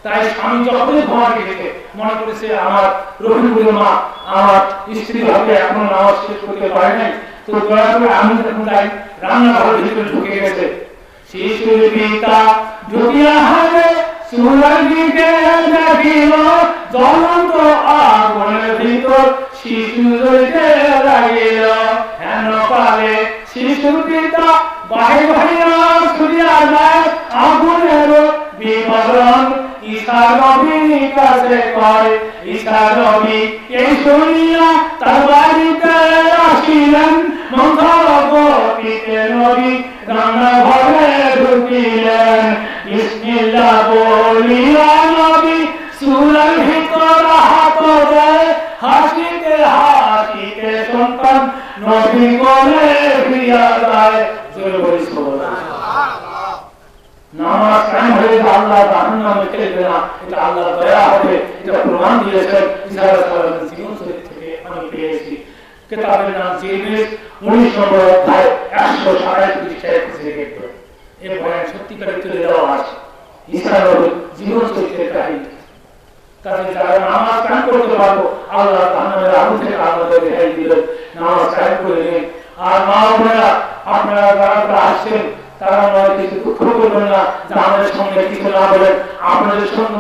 তাই স্বামী যখনই ঘুমাতে গেছে মনে করেছে আমার রহিমপুরের মা আমার স্ত্রী হবে এখনো নামাজ শেষ করতে পারে নাই, তো দয়া করে আমি যখন যাই রান্নাঘরের ভিতরে ঢুকে গেছে। শিশুর পিতা ঢুকিয়া হারে চুলার দিকে দেখিল জ্বলন্ত আগুনের ভিতর শিশু জ্বলতে লাগিল। হেন কালে শিশুর পিতা বাহির হইয়া ছুটিয়া যায় আগুনের বিবরণ। ঈশা নবীর কাছে কয়, ঈশা নবী এই শুনিয়া তার বাড়িতে আসিলেন। মন্থর গতিতে নবী রান্নাঘরে ঢুকিলেন। বিসমিল্লাহ বলিয়া নবী চুলার ভিতর হাত দেয়। হাসিতে হাসিতে সন্তান নবী কোলে ফিরিয়া যায়। জোরে বলি সুবহানাল্লাহ। নামাজ কায়েম হলে আল্লাহ জাহান্নামে ফেলবে না, এটা আল্লাহর দয়া হবে। এটা প্রমাণ দিয়েছেন ঈসা আলাইহিস সালামের জীবন চরিত্র থেকে আমি পেয়েছি। কিতাবের নাম জিনিস 19 নম্বর অধ্যায় 127 পৃষ্ঠায় লিখিত। এই বয়ান সত্যিকারের তুলে দেওয়া আছে ঈসা নবীর জীবন চরিত্রের কাহিনী। কাজে যারা নামাজ কায়েম করতে পারবো আল্লাহ জাহান্নামের আগুন থেকে আমাদের রেহাই দিবেন। নামাজ কায়েম করে নিন। আর মা বোনেরা আপনারা যারা আসছেন তারা নয় কিছু দুঃখ করবেন না যে আমাদের সঙ্গে কিছু না বলেন, আপনাদের সঙ্গে